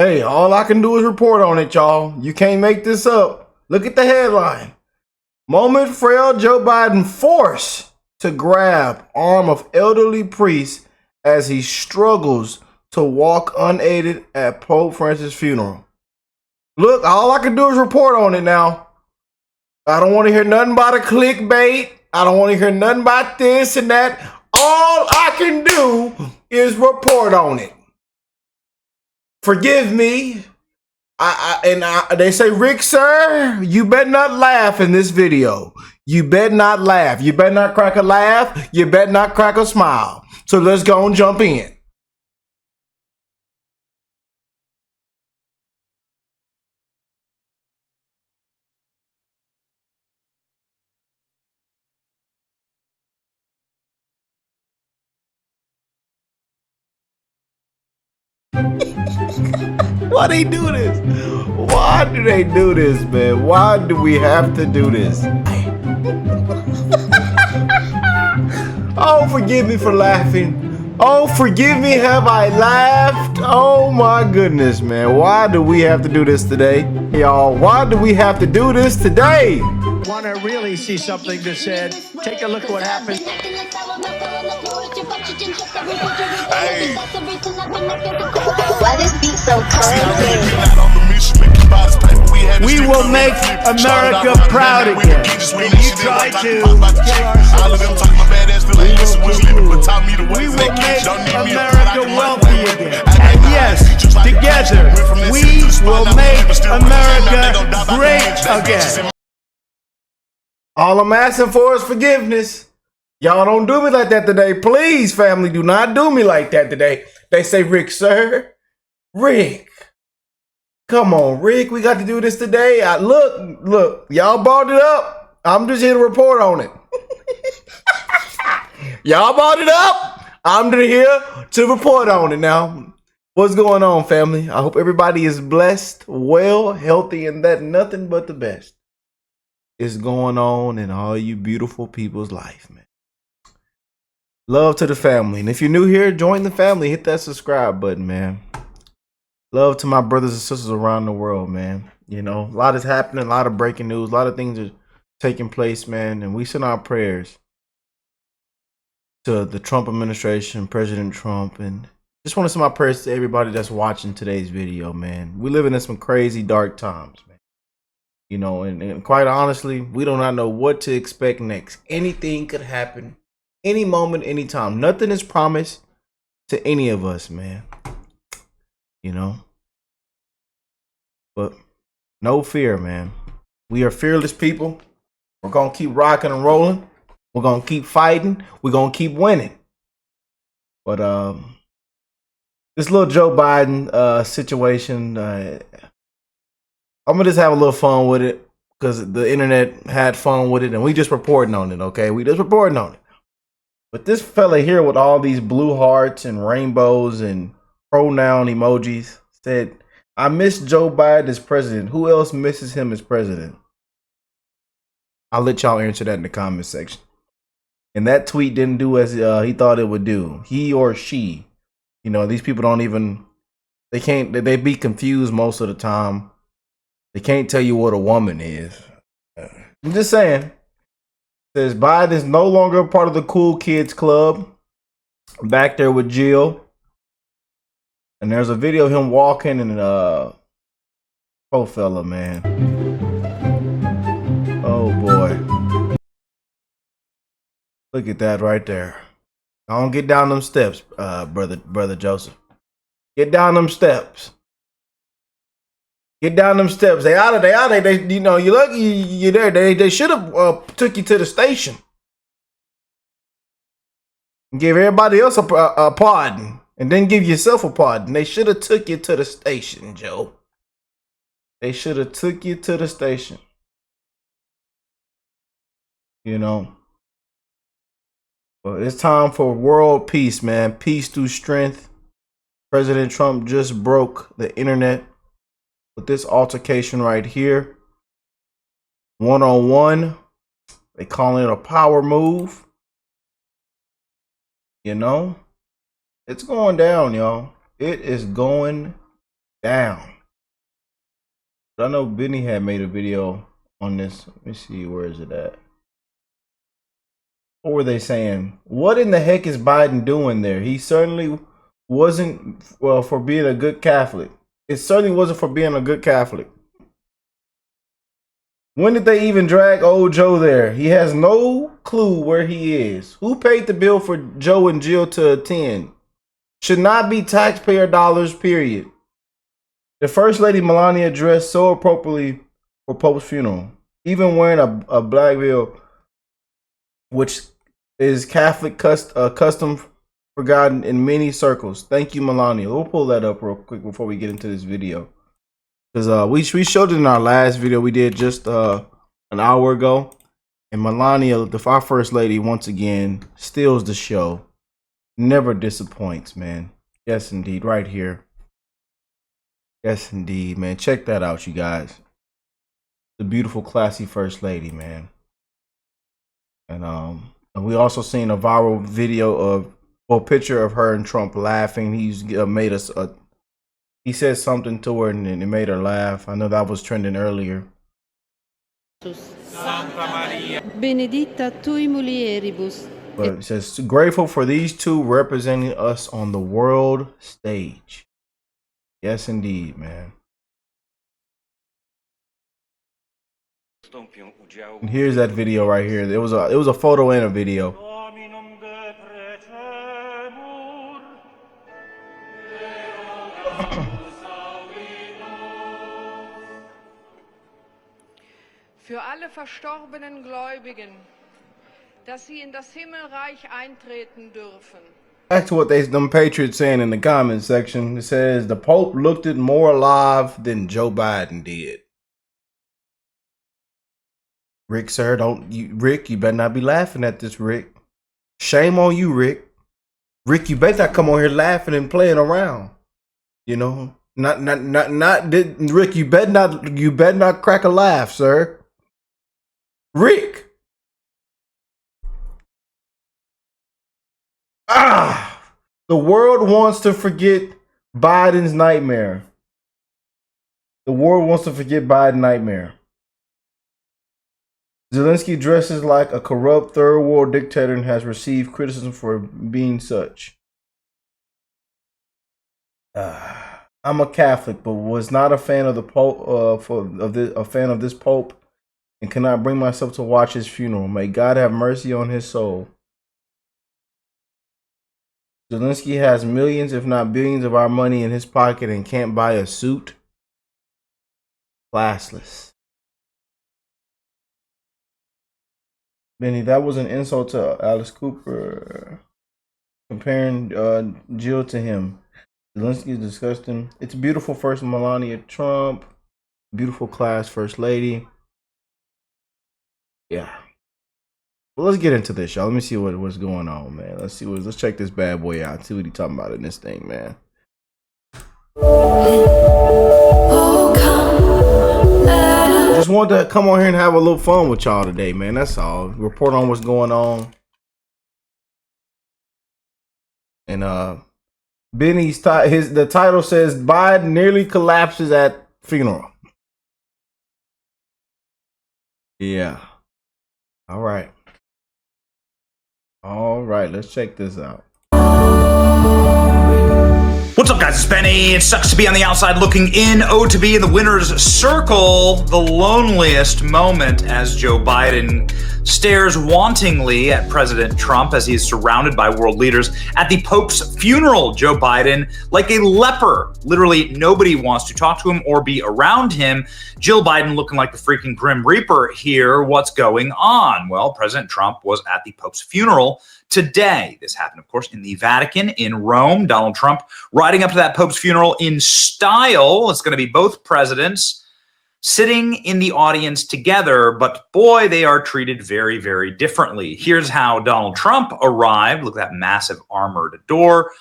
Hey, all I can do is report on it, y'all. You can't make this up. Look at the headline. Moment frail Joe Biden forced to grab arm of elderly priest as he struggles to walk unaided at Pope Francis' funeral. Look, all I can do is report on it now. I don't want to hear nothing about a clickbait. I don't want to hear nothing about this and that. All I can do is report on it. Forgive me. They say, Rick, sir, you better not laugh in this video. You better not laugh. You better not crack a laugh. You better not crack a smile. So let's go and jump in. Why they do this? Why do they do this, man? Why do we have to do this? Oh, forgive me for laughing. Oh, forgive me, have I laughed? Oh my goodness, man. Why do we have to do this today? Y'all, why do we have to do this today? Want to really see something that said, take a look at what happened. Hey. Why this beat so cold? We will make America proud again. And you try to we will make America wealthy again. And yes, together, we will make America great again. All I'm asking for is forgiveness. Y'all don't do me like that today. Please, family, do not do me like that today. They say, Rick, sir. Rick. Come on, Rick. We got to do this today. Look, y'all brought it up. I'm just here to report on it. Y'all brought it up. I'm just here to report on it now. What's going on, family? I hope everybody is blessed, well, healthy, and that nothing but the best is going on in all you beautiful people's life, man. Love to the family. And if you're new here, join the family. Hit that subscribe button, man. Love to my brothers and sisters around the world, man. You know, a lot is happening, a lot of breaking news, a lot of things are taking place, man. And we send our prayers to the Trump administration, President Trump. And just want to send my prayers to everybody that's watching today's video, man. We living in some crazy dark times, man. You know, and quite honestly, we do not know what to expect next. Anything could happen any moment, anytime. Nothing is promised to any of us, man. You know, but no fear, man. We are fearless people. We're going to keep rocking and rolling. We're going to keep fighting. We're going to keep winning. But this little Joe Biden situation, I'm going to just have a little fun with it because the internet had fun with it and we just reporting on it, okay? We just reporting on it. But this fella here with all these blue hearts and rainbows and pronoun emojis said, I miss Joe Biden as president. Who else misses him as president? I'll let y'all answer that in the comment section. And that tweet didn't do as he thought it would do. He or she. You know, these people don't even, they be confused most of the time. They can't tell you what a woman is. I'm just saying. It says Biden is no longer a part of the cool kids club. Back there with Jill. And there's a video of him walking and poor fella, man. Oh boy. Look at that right there. Don't get down them steps, brother Joseph. Get down them steps. Get down them steps. They out of there. They you know, you lucky you're there. They should have took you to the station. And give everybody else a pardon. And then give yourself a pardon. They should have took you to the station, Joe. They should have took you to the station. You know. But it's time for world peace, man. Peace through strength. President Trump just broke the internet with this altercation right here. One-on-one. They calling it a power move. You know. It's going down, y'all. It is going down. But I know Benny had made a video on this. Let me see, where is it at? What were they saying? What in the heck is Biden doing there? He certainly wasn't, well, for being a good Catholic. It certainly wasn't for being a good Catholic. When did they even drag old Joe there? He has no clue where he is. Who paid the bill for Joe and Jill to attend? Should not be taxpayer dollars, period. The First Lady Melania dressed so appropriately for Pope's funeral, even wearing a black veil, which is Catholic custom forgotten in many circles. Thank you, Melania. We'll pull that up real quick before we get into this video. Because we showed it in our last video we did just an hour ago. And Melania, our First Lady, once again, steals the show. Never disappoints, man. Yes, indeed. Right here. Yes, indeed, man. Check that out, you guys. The beautiful, classy First Lady, man. And we also seen a viral video of, well, picture of her and Trump laughing. He's made us he said something to her and it made her laugh. I know that was trending earlier. Santa Maria. Benedicta tui mulieribus. But it says, grateful for these two representing us on the world stage. Yes, indeed, man. And here's that video right here. It was a photo and a video. Für alle verstorbenen Gläubigen, dass sie in das Himmelreich eintreten dürfen. Back to what them patriots saying in the comment section. It says the Pope looked it more alive than Joe Biden did. Rick, sir, Rick, you better not be laughing at this, Rick. Shame on you, Rick. Rick, you better not come on here laughing and playing around. You know, Rick, you better not crack a laugh, sir. Rick. The world wants to forget Biden's nightmare. The world wants to forget Biden's nightmare. Zelensky dresses like a corrupt third world dictator and has received criticism for being such. I'm a Catholic, but was not a fan of the Pope. A fan of this Pope, and cannot bring myself to watch his funeral. May God have mercy on his soul. Zelensky has millions, if not billions, of our money in his pocket and can't buy a suit. Classless. Benny, that was an insult to Alice Cooper. Comparing Jill to him. Zelensky is disgusting. It's beautiful, First Melania Trump. Beautiful class First Lady. Yeah. Well, let's get into this, y'all. Let me see what's going on, man. Let's check this bad boy out. See what he talking about in this thing, man. Just wanted to come on here and have a little fun with y'all today, man. That's all. Report on what's going on. And Benny's the title says Biden nearly collapses at funeral. Yeah. All right. All right, let's check this out. What's up, guys? It's Benny. It sucks to be on the outside looking in. Oh, to be in the winner's circle. The loneliest moment as Joe Biden stares wantingly at President Trump as he is surrounded by world leaders at the Pope's funeral. Joe Biden, like a leper. Literally nobody wants to talk to him or be around him. Jill Biden looking like the freaking Grim Reaper here. What's going on? Well, President Trump was at the Pope's funeral today. This happened, of course, in the Vatican in Rome. Donald Trump riding up to that Pope's funeral in style. It's going to be both presidents sitting in the audience together, but boy, they are treated very, very differently. Here's how Donald Trump arrived. Look at that massive armored door.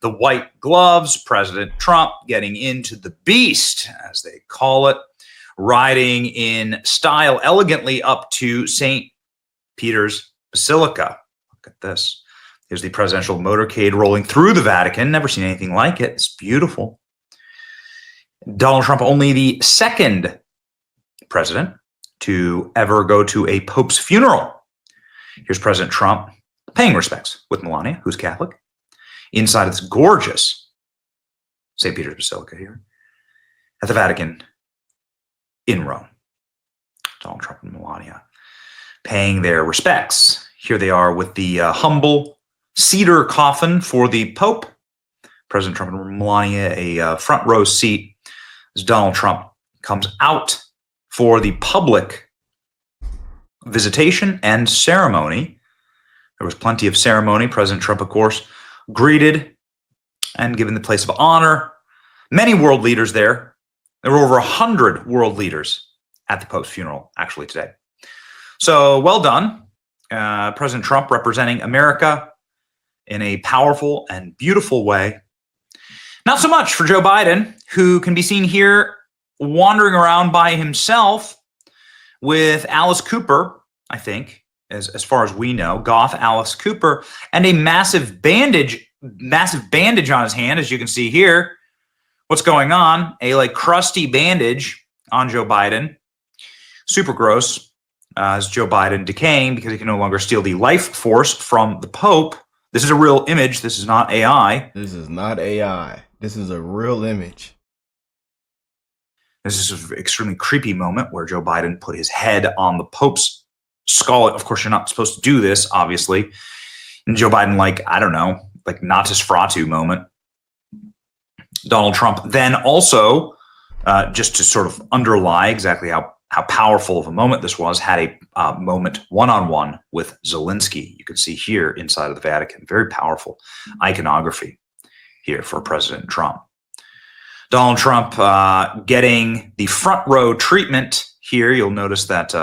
The white gloves, President Trump getting into the beast, as they call it, riding in style elegantly up to St. Peter's Basilica. Look at this. Here's the presidential motorcade rolling through the Vatican. Never seen anything like it. It's beautiful. Donald Trump, only the second president to ever go to a Pope's funeral. Here's President Trump paying respects with Melania, who's Catholic, inside of this gorgeous St. Peter's Basilica here at the Vatican in Rome. Donald Trump and Melania paying their respects. Here they are with the humble cedar coffin for the Pope. President Trump and Melania, a front row seat as Donald Trump comes out for the public visitation and ceremony. There was plenty of ceremony. President Trump, of course, greeted and given the place of honor. Many world leaders there. There were over 100 world leaders at the Pope's funeral, actually, today. So, well done. President Trump representing America in a powerful and beautiful way. Not so much for Joe Biden, who can be seen here wandering around by himself with Alice Cooper, I think, as far as we know, Goth Alice Cooper, and a massive bandage on his hand, as you can see here. What's going on? A like crusty bandage on Joe Biden. Super gross. Is Joe Biden decaying because he can no longer steal the life force from the Pope. This is a real image. This is not AI. This is not AI. This is a real image. This is an extremely creepy moment where Joe Biden put his head on the Pope's skull. Of course, you're not supposed to do this, obviously. And Joe Biden, like, I don't know, like natus fratu moment. Donald Trump then also, just to sort of underlie exactly how powerful of a moment this was, had a moment one-on-one with Zelensky. You can see here inside of the Vatican. Very powerful iconography here for President Trump. Donald Trump getting the front row treatment here. You'll notice that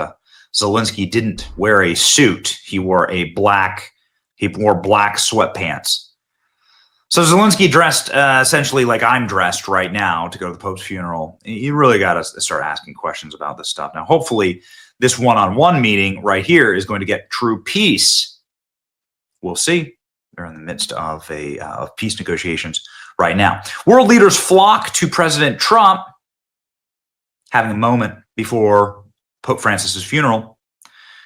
Zelensky didn't wear a suit. He wore black sweatpants. So Zelensky dressed essentially like I'm dressed right now to go to the Pope's funeral. You really got to start asking questions about this stuff. Now, hopefully this one-on-one meeting right here is going to get true peace. We'll see. They're in the midst of of peace negotiations right now. World leaders flock to President Trump, having a moment before Pope Francis's funeral.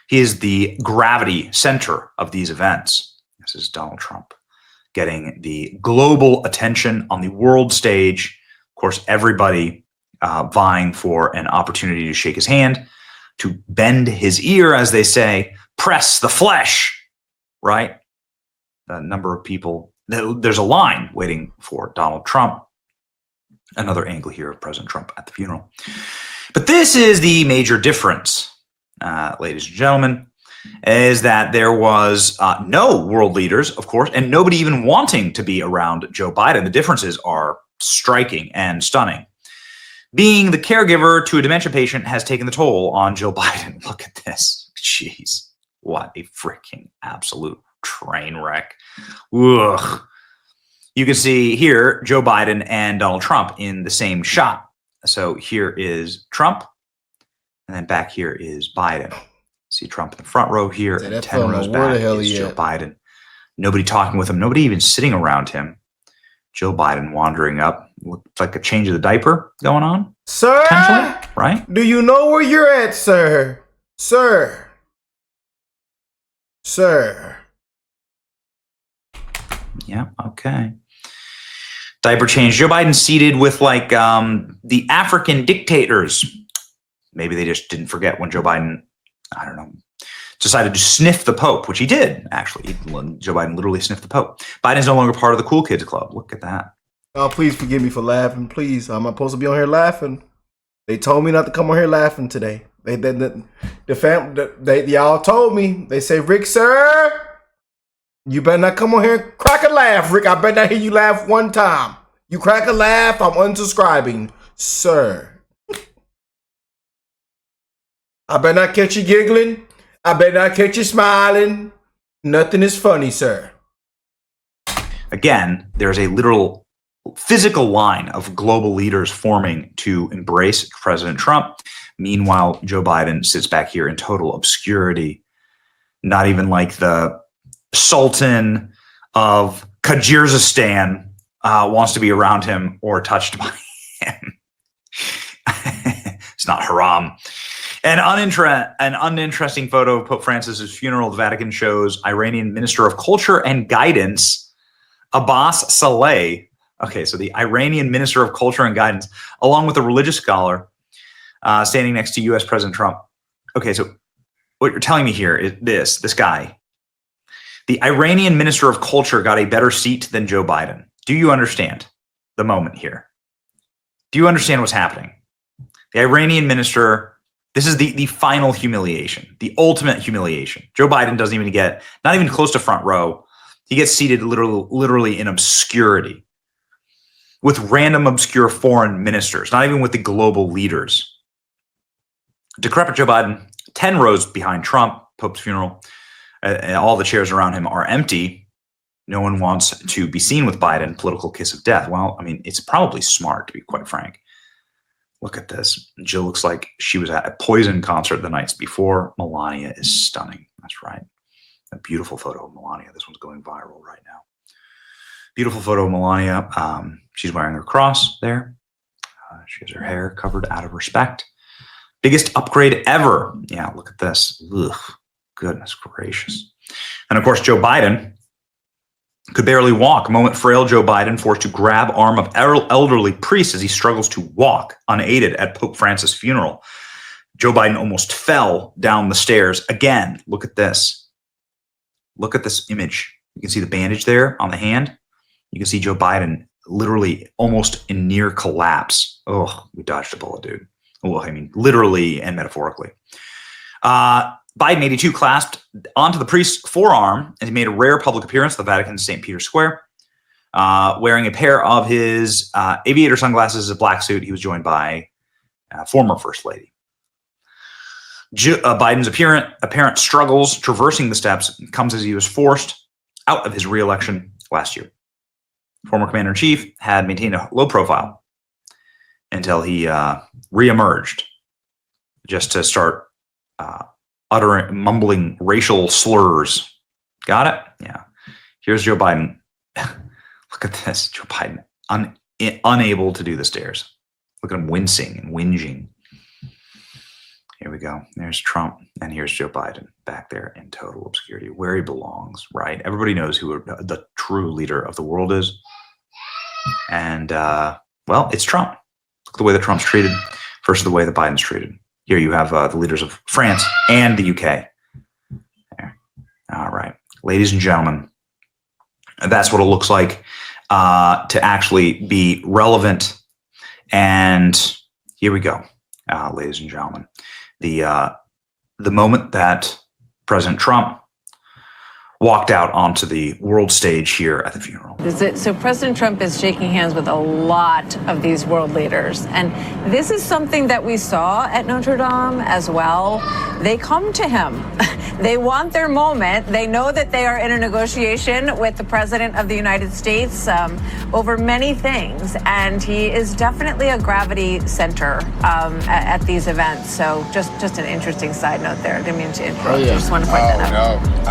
He is the gravity center of these events. This is Donald Trump getting the global attention on the world stage. Of course, everybody vying for an opportunity to shake his hand, to bend his ear, as they say, press the flesh, right? A number of people, there's a line waiting for Donald Trump. Another angle here of President Trump at the funeral. But this is the major difference, ladies and gentlemen, is that there was no world leaders, of course, and nobody even wanting to be around Joe Biden. The differences are striking and stunning. Being the caregiver to a dementia patient has taken the toll on Joe Biden. Look at this. Jeez. What a freaking absolute train wreck. Ugh. You can see here Joe Biden and Donald Trump in the same shot. So here is Trump, and then back here is Biden. See Trump in the front row here, and 10 rows back is Joe Biden. Nobody talking with him, nobody even sitting around him. Joe Biden wandering up. Looks like a change of the diaper going on. Sir? Potentially, right? Do you know where you're at, sir? Sir? Sir? Yeah, okay. Diaper change. Joe Biden seated with like the African dictators. Maybe they just didn't forget when Joe Biden, I don't know, decided to sniff the Pope, which he did, actually. Joe Biden literally sniffed the Pope. Biden's no longer part of the cool kids club. Look at that. Oh, please forgive me for laughing. Please. I'm not supposed to be on here laughing. They told me not to come on here laughing today. Y'all told me. They say, Rick, sir, you better not come on here and crack a laugh, Rick. I better not hear you laugh one time. You crack a laugh, I'm unsubscribing, sir. I better not catch you giggling. I better not catch you smiling. Nothing is funny, sir. Again, there's a literal physical line of global leaders forming to embrace President Trump. Meanwhile, Joe Biden sits back here in total obscurity. Not even like the Sultan of Kyrgyzstan wants to be around him or touched by him. It's not haram. An uninteresting photo of Pope Francis's funeral at the Vatican shows Iranian Minister of Culture and Guidance, Abbas Saleh. Okay, so the Iranian Minister of Culture and Guidance, along with a religious scholar, standing next to U.S. President Trump. Okay, so what you're telling me here is this guy. The Iranian Minister of Culture got a better seat than Joe Biden. Do you understand the moment here? Do you understand what's happening? The Iranian minister, this is the final humiliation, the ultimate humiliation. Joe Biden doesn't even get, not even close to front row. He gets seated literally in obscurity with random obscure foreign ministers, not even with the global leaders. Decrepit Joe Biden, 10 rows behind Trump, Pope's funeral. All the chairs around him are empty. No one wants to be seen with Biden, political kiss of death. Well, I mean, it's probably smart, to be quite frank. Look at this. Jill looks like she was at a Poison concert the nights before. Melania is stunning. That's right. A beautiful photo of Melania. This one's going viral right now. Beautiful photo of Melania. She's wearing her cross there. She has her hair covered out of respect. Biggest upgrade ever. Yeah, look at this. Ugh, goodness gracious. And of course, Joe Biden could barely walk. A moment frail Joe Biden forced to grab arm of elderly priest as he struggles to walk unaided at Pope Francis' funeral. Joe Biden almost fell down the stairs. Again, look at this. Look at this image. You can see the bandage there on the hand. You can see Joe Biden literally almost in near collapse. Oh, we dodged a bullet, dude. Well, I mean, literally and metaphorically. Biden, 82, clasped onto the priest's forearm and he made a rare public appearance at the Vatican's St. Peter's Square. Wearing a pair of his aviator sunglasses, a black suit, he was joined by former First Lady. Biden's apparent struggles traversing the steps comes as he was forced out of his re-election last year. Former commander-in-chief had maintained a low profile until he reemerged just to start mumbling racial slurs. Got it? Yeah. Here's Joe Biden. Look at this. Joe Biden unable to do the stairs. Look at him wincing and whinging. Here we go. There's Trump, and here's Joe Biden back there in total obscurity, where he belongs, right? Everybody knows who the true leader of the world is. And, well, it's Trump. Look at the way that Trump's treated versus the way that Biden's treated. Here you have the leaders of France and the UK. There. All right. Ladies and gentlemen, that's what it looks like to actually be relevant. And here we go, ladies and gentlemen. The moment that President Trump walked out onto the world stage here at the funeral. So President Trump is shaking hands with a lot of these world leaders. And this is something that we saw at Notre Dame as well. They come to him. They want their moment. They know that they are in a negotiation with the President of the United States over many things. And he is definitely a gravity center at these events. So just an interesting side note there. I didn't mean to interrupt. I just want to point that out.